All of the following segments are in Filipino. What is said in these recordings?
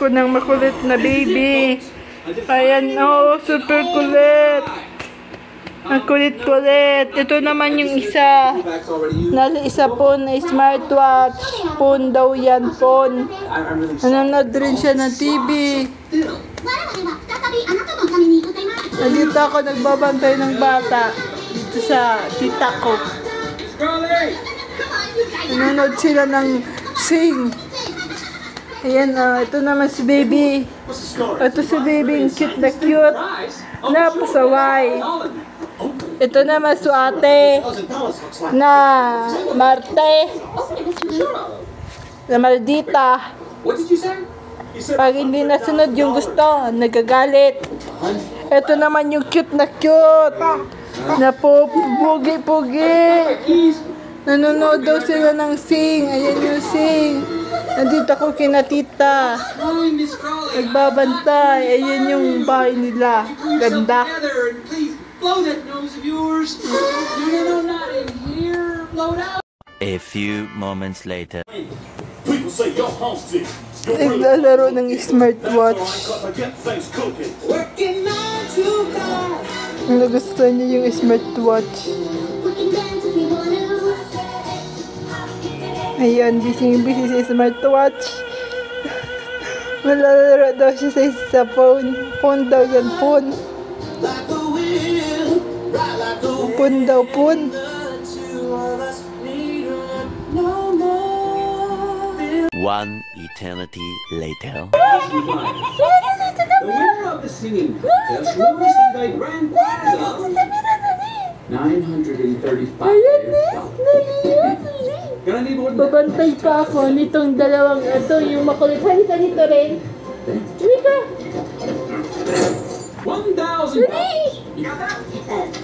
ako ng makulit na baby. Ayan, oh, super kulit. Ang kulit-kulit. Ito naman yung isa. Nasa isa po na smartwatch. Phone daw yan, phone. Nanonood rin siya ng TV. Nandito ako nagbabantay ng bata. Dito sa tita ko. Nanonood sila ng Sing. Ayan, ito naman si baby. Ito si baby, cute na cute. Napasaway. Ito naman si ate na Marte. Na Maldita. Pag hindi nasunod yung gusto, nagagalit. Ito naman yung cute na cute. Na pugi-pugi. Nanonood daw sila ng Sing. Ayan yung Sing. Nandito ako kina tita. Nagbabantay. Ayan yung bahay nila. Ganda. A few moments later. Naglalaro ng smartwatch. Nagustuhan niya yung smartwatch. Ayan, busy sa smartwatch. Malalaro daw siya sa phone. Phone daw yan, phone. Phone daw, phone. One eternity later. The winner of the singing contest will receive a grand prize of $935. Babantay pa ako nitong dalawang ito, yung makulit. Halika dito rin. Halika. $1,000. You got that?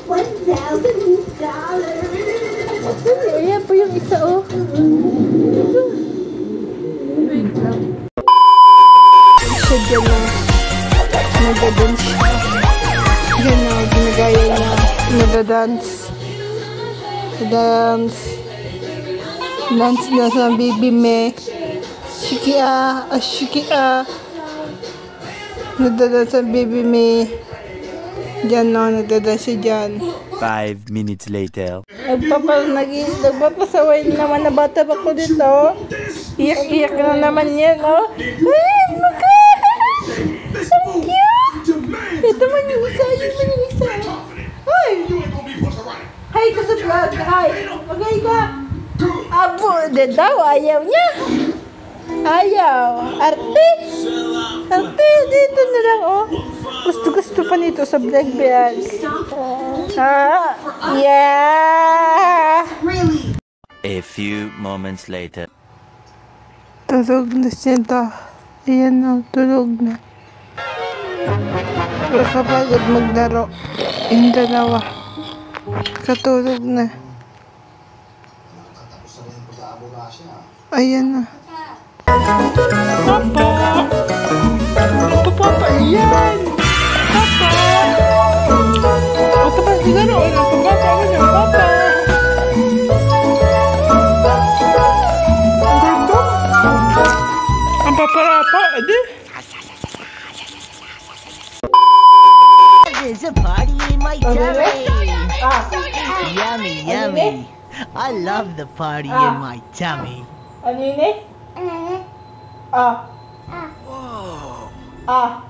$1,000. Ayan po yung isa, oh. Ito. Wait lang. Siya dyan lang. Nagdadance siya. Yan na, ginagaya niya. Nagdadance. Dance. Dance na sa baby me. Shiki ah. Nagdadance sa baby me. Diyan no, nagdadance siya dyan. 5 minutes later. Nagpapasaway naman na bata pa ko dito. Iyak-iyak na naman yan, oh. Ay, maka! Ang cute! Ito man yung isa, Ay! Hi ka sa vlog, hi! Magay ka! Abo, de daw, ayaw niya. Ayaw. Arte, dito na lang, oh. Gusto pa nito sa vlog, guys. Yeah! A few moments later. Tulog na siya. Ayan na, tulog na. Nakapagod maglaro. Yung dalawa. Katulog na. Ayan na. Papa! Papa, ayan! Papa! Papa, siguro, papa, papa! Ang paparapa, edi? There's a party in my tummy. Yummy, yummy. I love the party in my tummy. Ano yun eh? Ah. Ah. A.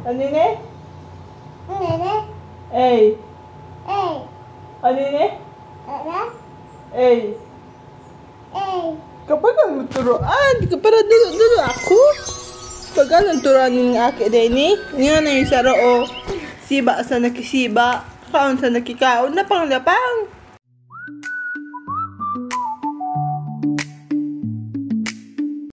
Ano yun eh? A. Ano yun eh? A. Kapag ang turuan, kapag dulo ako. Pag anong turuan ng aki din eh. Ngayon na yung saro o. Siba sa nakisiba. Kaon sa nakikaon na panglapang.